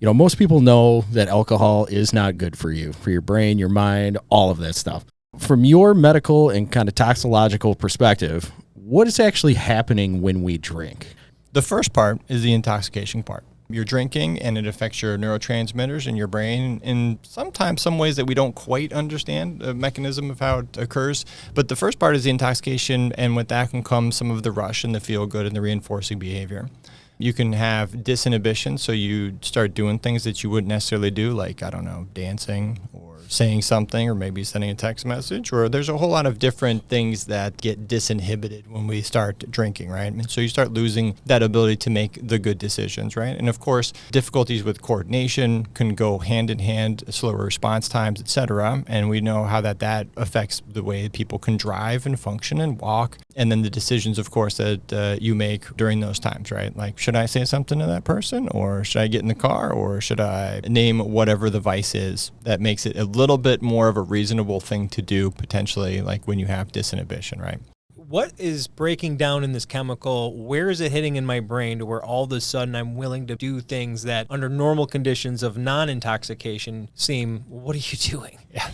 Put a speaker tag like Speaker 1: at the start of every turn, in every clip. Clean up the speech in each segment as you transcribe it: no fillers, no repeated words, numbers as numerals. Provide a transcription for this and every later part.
Speaker 1: Most people know that alcohol is not good for you, for your brain, your mind, all of that stuff. From your medical and kind of toxicological perspective, what is actually happening when we drink?
Speaker 2: The first part is the intoxication part. You're drinking and it affects your neurotransmitters in your brain in sometimes some ways that we don't quite understand the mechanism of how it occurs. But the first part is the intoxication, and with that can come some of the rush and the feel good and the reinforcing behavior. You can have disinhibition, so you start doing things that you wouldn't necessarily do, like, I don't know, dancing or saying something, or maybe sending a text message, or there's a whole lot of different things that get disinhibited when we start drinking, right? And so you start losing that ability to make the good decisions, right? And of course, difficulties with coordination can go hand in hand, slower response times, etc. And we know how that affects the way people can drive and function and walk. And then the decisions, of course, that you make during those times, right? Like, should I say something to that person, or should I get in the car, or should I name whatever the vice is that makes it a little bit more of a reasonable thing to do, potentially, like when you have disinhibition, right?
Speaker 3: What is breaking down in this chemical? Where is it hitting in my brain to where all of a sudden I'm willing to do things that under normal conditions of non-intoxication seem, what are you doing?
Speaker 2: Yeah.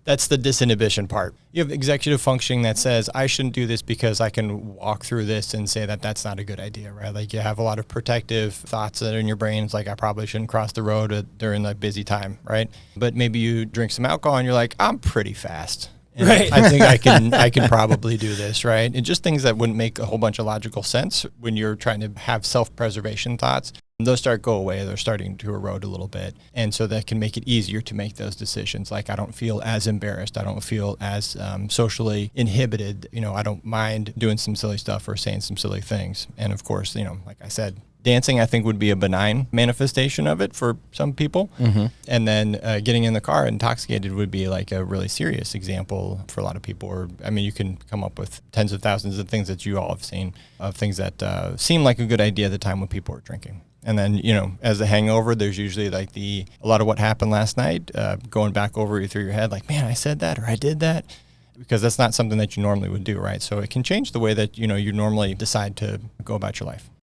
Speaker 2: That's the disinhibition part. You have executive functioning that says, I shouldn't do this because I can walk through this and say that that's not a good idea, right? Like, you have a lot of protective thoughts that are in your brain. It's like, I probably shouldn't cross the road during a busy time, right? But maybe you drink some alcohol and you're like, I'm pretty fast. And
Speaker 3: right.
Speaker 2: I think I can probably do this, right? And just things that wouldn't make a whole bunch of logical sense when you're trying to have self-preservation thoughts. Those go away. They're starting to erode a little bit. And so that can make it easier to make those decisions. Like, I don't feel as embarrassed. I don't feel as socially inhibited. I don't mind doing some silly stuff or saying some silly things. And of course, like I said, dancing, I think, would be a benign manifestation of it for some people. Mm-hmm. And then getting in the car intoxicated would be like a really serious example for a lot of people. Or, you can come up with tens of thousands of things that you all have seen of things that seem like a good idea at the time when people are drinking. And then, as a hangover, there's usually like a lot of what happened last night going back over through your head, like, man, I said that, or I did that, because that's not something that you normally would do, right? So it can change the way that, you normally decide to go about your life.